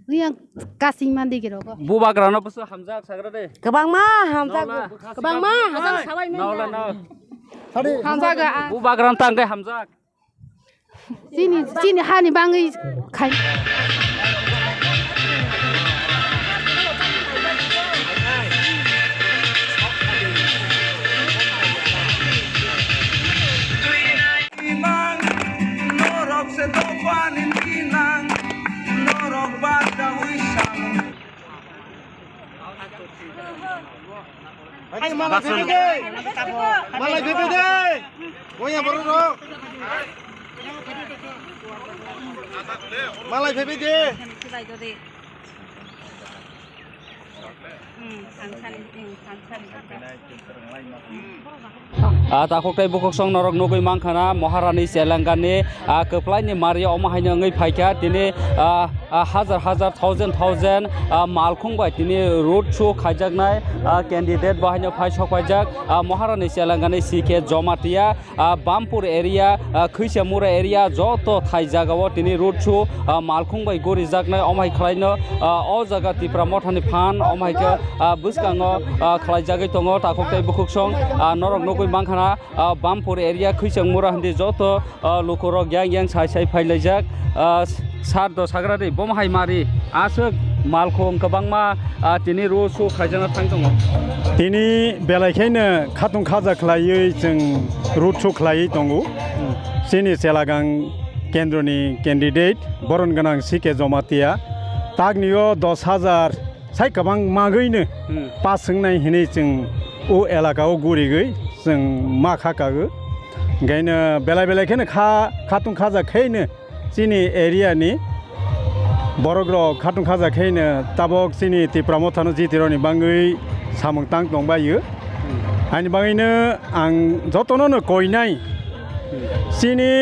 yang kasih mandi kira kok. Buba kerana pesu Hamzah sagra deh. Kebang mah Hamzah sawai Hamzah ga. Buba kerana tangkai Hamzah. Sini hani bangi kai. Malay BPD, goyang baru dong. Malay BPD. Takok tay bukok song norok nugui mangkana Maharani Selangani keplai ni Maria omahanya ngai phaika tini hazar thousand malkhung bai tini road show khajaknai candidate bahanya phai sokpajak Maharani Selangani CK Jomatia Bampur area Khuisamura area joto thai jagao tini road show malkhung bai gori jaknai omai khlaino o jaga tipra mothani phan omai ke buskango khlai jagai tongo takok tay bukok song norok nugui mangkana Bampur area Khuisamura handi joto lukorok yang sai phailajak sardo sagrari bomhai mari asuk malkhong kabangma tini rosu khajana thangtongo tini belaikhayno khatung khaja khlaiयै जों rosu khlaiयै tongo sini selagang kendroni candidate boron ganang CK Jomatia tagniyo 10,000 sai kabang magैनो pass सोंनाय हिनै जों o elakao gurigै जों मा खाकागो गायनो बेलायखेनो खाथुं खाजाखैनो सिनि एरियानि बरग्र खाथुं खाजाखैनो ताबक सिनि तिप्रामथानो जितिरनि बाङै सामंतां दंबायो आंनि बाङैनो आं जतननो कयनाय सिनि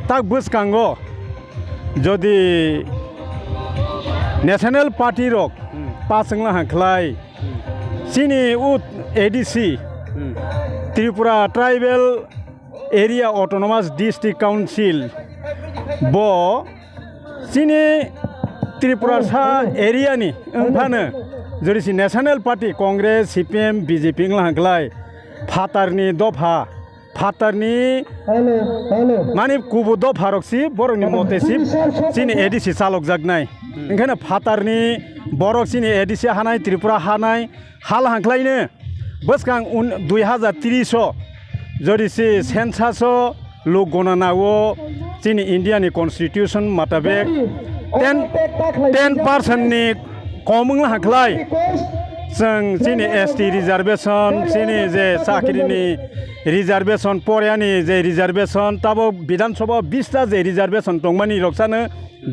ताक बुसकांगो जदि नेशनल पार्टी रक पासंला हांख्लाय सिनि उत ADC Tripura Tribal Area Autonomous District Council bo sini Tripura sa area ni engphano jorisi National Party Congress CPM BJP nglahanglai phatarni dopha phatarni mani kubu dopha roksi borokni motesip sini ADC salok jagnai engkhana phatarni borok sini ADC hanai Tripura hanai hal hanklaino Buskang 2030 jorisi sensaso lo gonanawo sini India ni constitution matabek 10% ni komung haklai जों sini ST reservation sini je sakrini reservation poryani je reservation tabo bidan sabha 20 ta je reservation tongmani roksano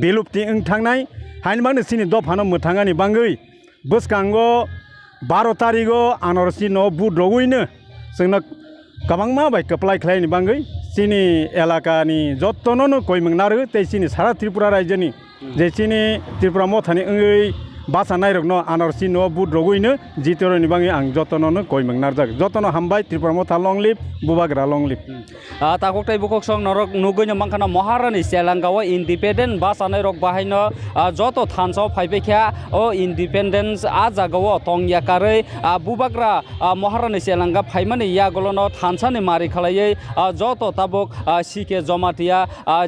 belupti engthangnai hainmano sini dofano muthangani bangoi buskango 12 तारिखो आनारसि न बुट रगैनो जोंना गोबांमा बाय कप्लाय खालायनि बाङै सिनि एलाकानि जत्तननो कयमंनारो तेसिनि सारा त्रिपुरा रायजोनि जे सिनि त्रिपुरा मथानि ओइ बासा नायरकनो आनारसि न बुट रगैनो जितरनि बाङै आं जत्तननो कयमंनार जाग जत्तनो हामबाय त्रिपुरा मथा लं लिभ बुबाग्रा लं live takoktai bukok song norok nugui mangkana Maharani Selangao independent basa nairok bahayno joto thanso phaibekha o independence ajagao tongyakare bubagra Maharani Selanga phaimani yagolono thansani mari khalaiयै joto tabok CK Jomatia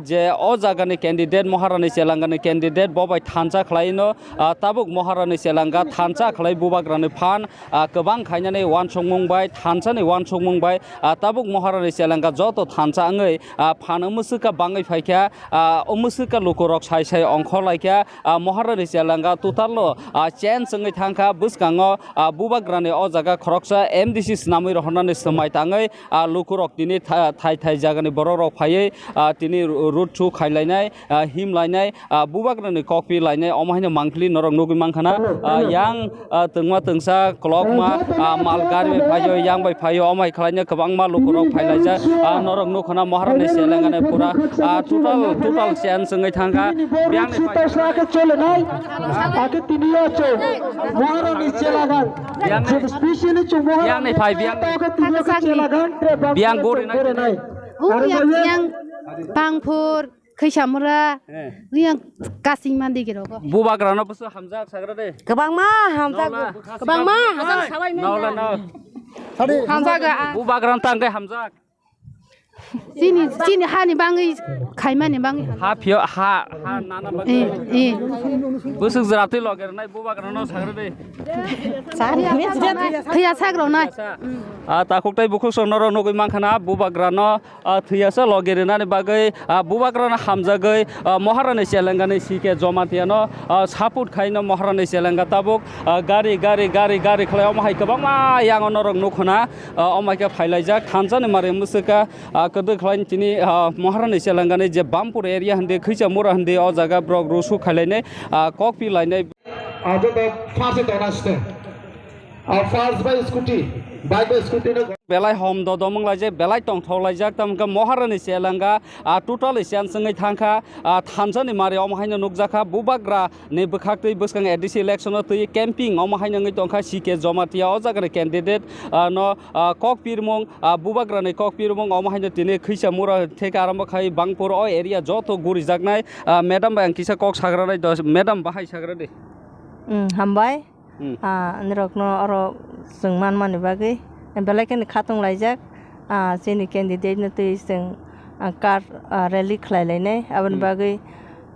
je o jagani candidate Maharani Selangani candidate bobai thansa khlaino tabok Maharani Selanga thansa khlai bubagrani phan kobang khainani wansongmungbai thansani wansongmungbai tabok Maharani Selanga joto thansa angai phano musuka bangai phaikha o musuka lokorok sai ongkho laikha Maharani Selanga tutalo chen sangai thangkha buskango bubagrani o jaga khoroksa MDC snamui rohonani samai tangai lokorok tini thai jagani bororok phaiयै tini road show khailainai himlainai bubagrani kokpi lainai omahino mangkli norok nugui mangkhana yang tengma tengsa klokma malgari phayo yang bai phayo omai khlaina kobangma lokorok phailaija norok nukhana Maharani Selangane pura total chen sangai thangkha biang ke chole nai ake tiniya cho Maharani Selangan specially cho biang nei phai biang Selangan biang gori nai yang Bangpur खैसामरा गैया गासिं मानदि गेरावबो बुबाग्रानो बसो हामजा साग्रा दे Kebang mah hamza kebang mah hasang sawai नावला नाव हामजागा बुबाग्रानो तांगे हामजा जिनि हानि बाङै खायमानि बाङै हा फियो हा नाना बागे ए बसो जराते लगेरनाय बुबाग्रानो साग्रा दे थैया साग्रावनाय ताखुकताय बुखुक सनर नगै मानखाना बुबाग्रानो थैयासो लगेरनानै बागै बुबाग्रानो हामजागै महारानी सेलेंगानि सिके जमातियानो सापुट खायनो महारानी सेलेंगा ताबुक गारि गारि गारि गारि खलायाव माहाय गोबां मा यांग नरक नखना अमायका फायलायजाक थानजानि मारे मुसुका कदो खलायनि तिनि महारानी सेलेंगानि जे बामपुर एरिया हन्दे खैसा मुरा हन्दे अ जागा ब्रग रुसु खायलायनाय ककपि लायनाय आजो द फार्स्ट टनास्टे first bye scooty bike bye scooty ने बेलाय हम दमंग लाइजे बेलाय टं थौलायजाक तमका महारानी सेलेंगा टोटल एसियान संगै थांखा थानजानि मारे अमहायनो नुकजाखा बुबाग्रा ने बखाक्तै बसखां एडिसि इलेक्शन तै कैंपिंग अमहायनो ngै टंखा सिके जमातिया अ जागानि कैंडिडेट न ककपिरमंग बुबाग्रा ने ककपिरमंग अमहायनो तिने खैसा मुरा थेक आरम्भ खाय बांपुर अ एरिया जतो गुरि जागनाय मैडम बाय किसा कक साग्रानाय मैडम बाहाय साग्रा दे हामबाय नरकनो अरो जों मान बागै बेलायखौनो खाथं लायजाक जोंनि केन्डिडेटनो तै जों कार रेलि खालायलायनाय आबाद बागै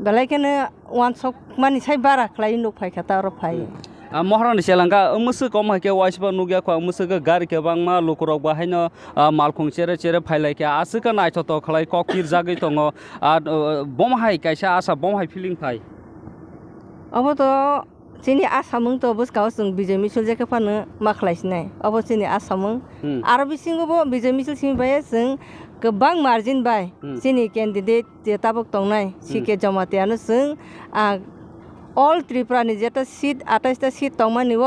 बेलायखौनो वान सक मानि साय बारा खालाय नुफाय खाता अरो फायो महारानी सेलेंगा मुसु कम हाके वाइसबा नुगिया खा मुसुगा गारि केबां मा लुकुराव बाहायनो मालखं चेरे चेरे फायलायके आसुका नायथत खलाय ककपिर जागै दङ बमहाय कायसा आसा बमहाय फिलिं फाय अब तो जोंनि आसामों तो बसगाव जों बिजय मिसल जेखौ फानो मा खालायसिनाय अब जोंनि आसामों आरो बिसिङावबो बिजय मिसल सिंबाय जों गोबां मार्जिन बाय जोंनि केन्डिडेट जे ताबक दंनाय सिके जमातियानो जों अल त्रिपुरानि जेता सीट 28टा सीट दंमानिव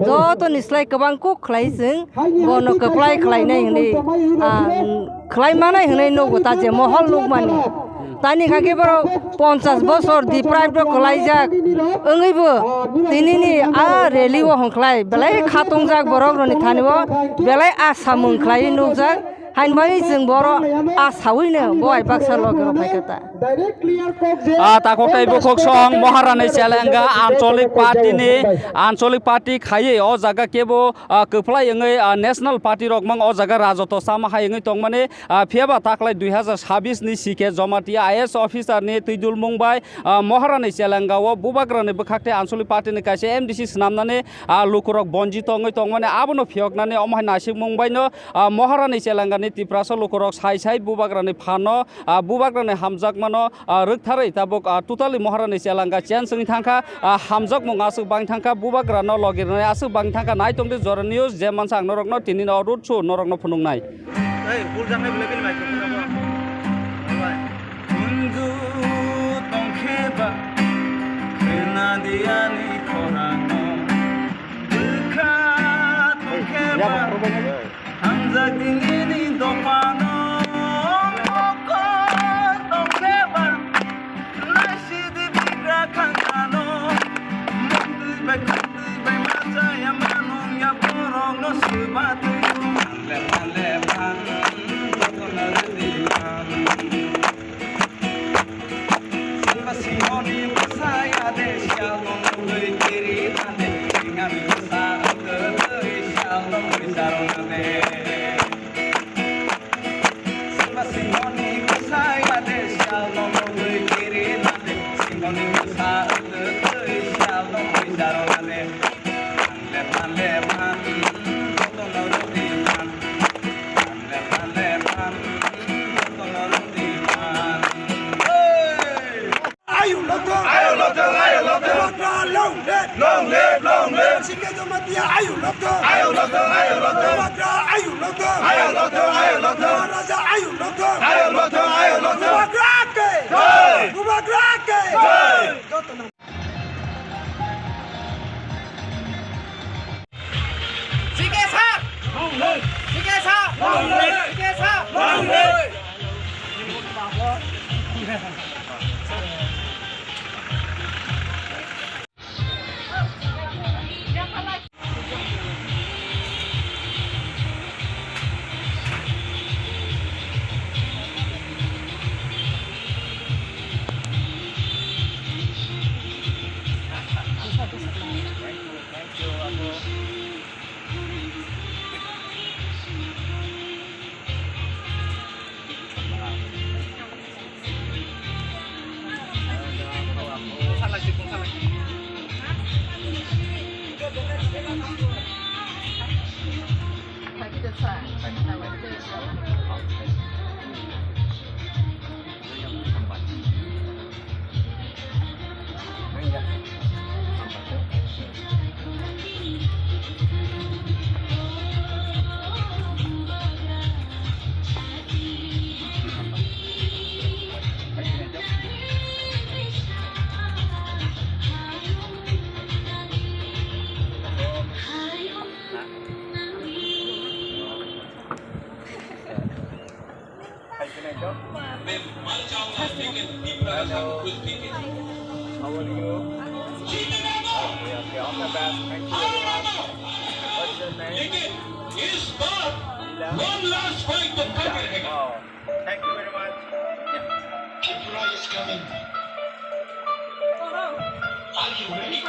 जत निस्लाय गोबां को खालाय जों बन कप्लाय खालायनाय हनै खालायमानाय हनै नगता जे महल लुगमानि तानि खाके बारो 50 बছর डिप्राइभ खालायजाक ओङैबो दिनैनि रेलिव हंख्लाय बेलाय खातंजाक बर'नि थानिव बेलाय आसाम मोनख्लाय नुजाक हाइनबाय जों बर' आसावैनो बय बाक्सा लगेर फायखाता ताकताय बुखक सं महारानी सेलेंगा आंचलिक पार्टी खायै अ जागा केबो कप्लाय ओङै नेशनल पार्टी रकमं अ जागा राजत सामा हायङै तंग माने फेबा ताकलाय 2026 नि सिके जमातिया आईएएस अफिसार नि तैदुल मुंबाय महारानी सेलेंगाव बुबाग्रानि बखाक्ते आंचलिक पार्टी नि कासे एमडीसी सनामनानै लुकुरक बनजि तंगै तंग माने आबनो फियकनानै अमहाय नासिक मुंबायनो महारानी सेलेंगा तिप्रासा लुकुरक साइ साइ बुबाग्रानि फानो बुबाग्रानि हामजाक मानो रोगथारै ताबक टोटाली महारानी सेलेंगा चेन संनि थांखा हामजाक मुङासो बां थांखा बुबाग्रानो लगिरनाय आसो बां थांखा नाय तंदे जर न्यूज जे मानसा नरकनो तिनि नरुत सु नरकनो फुनुंनाय ओइ बुल जानाय लेभेल माइक्रोफोनाबो मुंगु तंखेबा खेनादियानि खरानो दुखा तंखेबा हामजाक दिनि दफानो मको तंखेबा नासिदि बिग्रा खांखानो मुंदु बाय माजाया मानं या बरं न सुबातु ले भान ततनर दिमान सिमसिमनि बसाया दे शालम गै केरि थाने सिंगानि बसा गै शालम गै सारनाने सिमसिमनि बसाया दे शालम गै केरि थाने सिंगानि बसा गै शालम गै सारनाने ले भान ततनर दिमान ले भान ततनर दिमान Ayo lotong, long live. Sike Jamatia, ayo lotong, Bubagra, ayo lotong, Raja, ayo lotong, Bubagra ke. Sike sa, long live. One last fight to Copenhagen. Thank you very much. Tripura is coming. Are you ready?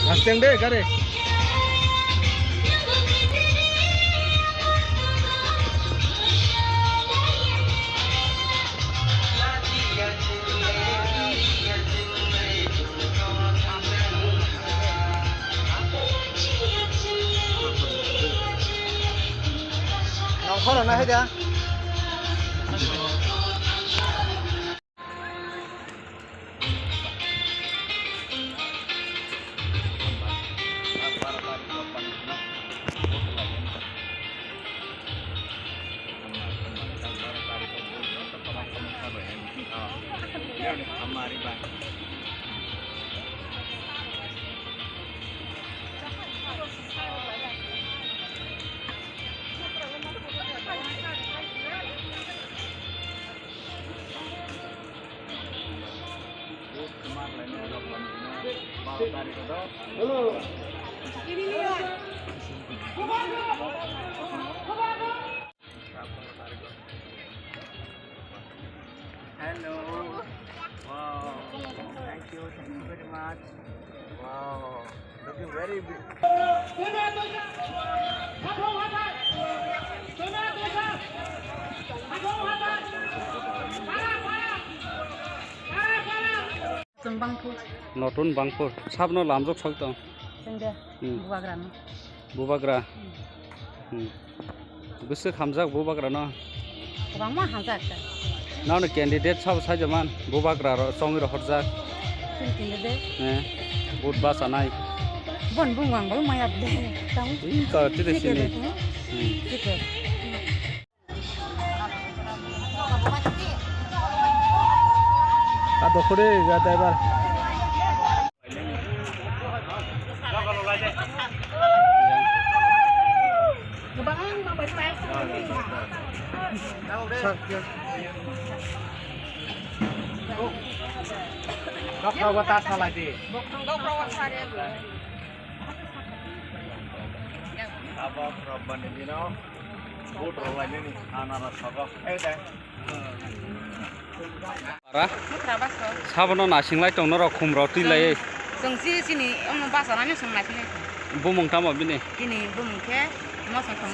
Asteng deh, kare. Hello. Wow. Thank you very much. Wow. Looking very big. Notun Bangpur. Sabno lamjok sakta. जोंदे बुबाग्रानो Bubagra. Gusu khamjak bubagra no. गोबां मा हाजाक Now the candidate sab sajaman bubagra ro songi ro horjak. जोंथिंनो दे Bud basanai. बन बुंगांबो माया दे तां Ka tide sini. ठीक है Ado kore ga driver. Dokter watas salah di. Apa problem ini no? Bud rolai ini anak sokok. Deh. Parah. Sabno nasinglai tong noro khumro tilai. जोंसि सिनि अन बासानानै संनायखौ Bumong tamo bini. दिनै बुंखे मा संखौ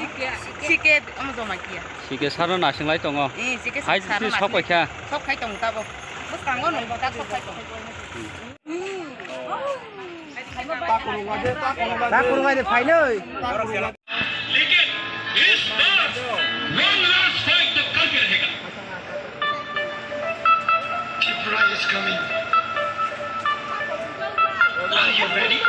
सिके अन जमाकिया Sike saro nasinglai tongo. सिके Hai ti sokai kya. सब खाइ दं ताबो बुस्तांगो नंग ता सब खाइ दं लेकिन इस बार one last fight तक करके रहेगा Tripura is coming Are you ready?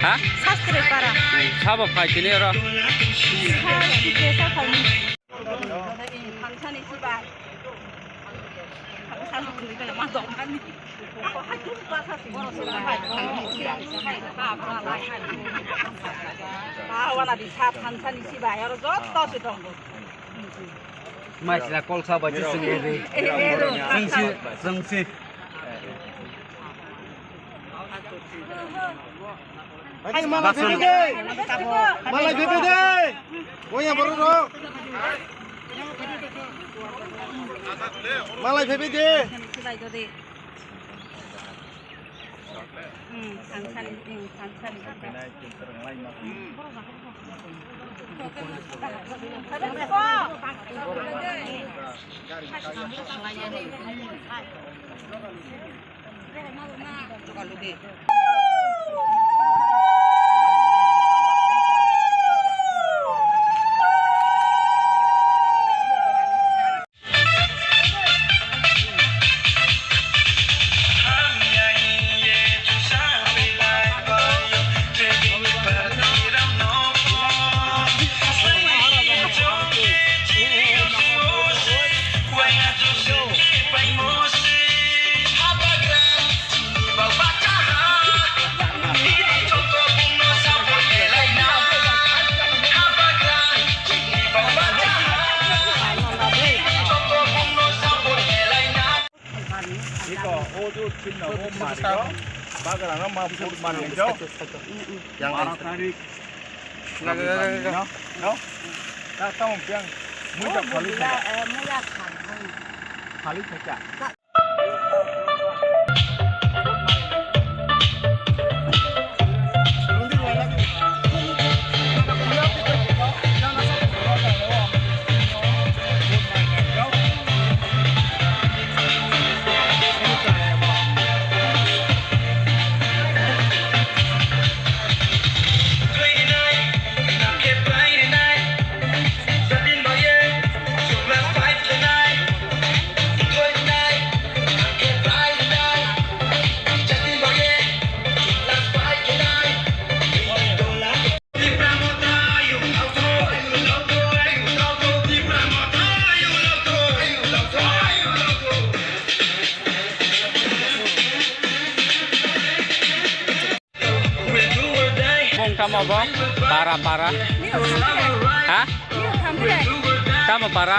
Ha? शास्त्रे पारा Sabo pai kini ro. सिके साखानि थांसानि सिबाय थांसानि कुलिगोन मा दं आनि आवानादि सा थांसानि सिबाय आरो जत्तसो दं Maisla kolsa baji sendiri. Sengsi. Hai malah bebe deh. Oh ya baru dong. Malah bebe deh. Bagaimana mampu manenjo? Yang tarik. No? Tak tahu yang muda kali saja. Kali saja. bo para para ha tama para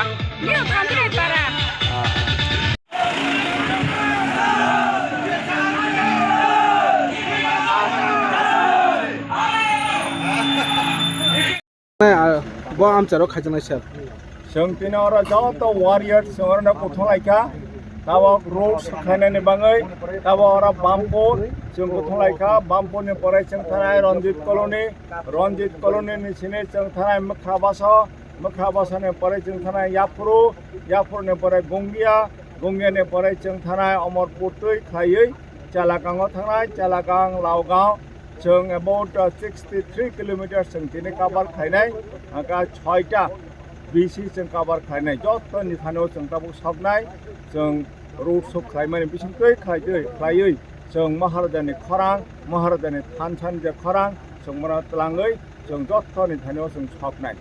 bo amcharo khajana sir जों दिनै आरो जत वारियर जोंनो गथलायका दाबो रोड खानायनि बाङै दाबो आरो बामपुर जों गथलायका बामपुरनि पराय जों थानाय रनजित कॉलोनी सिने जों थानाय मोख्राबासानि पराय जों थानाय याफुरनि पराय गंगियानि पराय जों थानाय अमरपुर तै खायै चालागांआव थानाय चालागां लावगांव जों अबाउट 63 किलोमीटर जों दिनै कभार खायनाय आगा 6टा BC जों कभार खायनाय जतनि थानायाव जों दाबो साबनाय जों रोड शो खालामनाय बिसिंखै खायै जों महाराजानि खरां महाराजानि थानसालिनि खरां जों मना तलाङै जों जतनि थानायाव जों साबनाय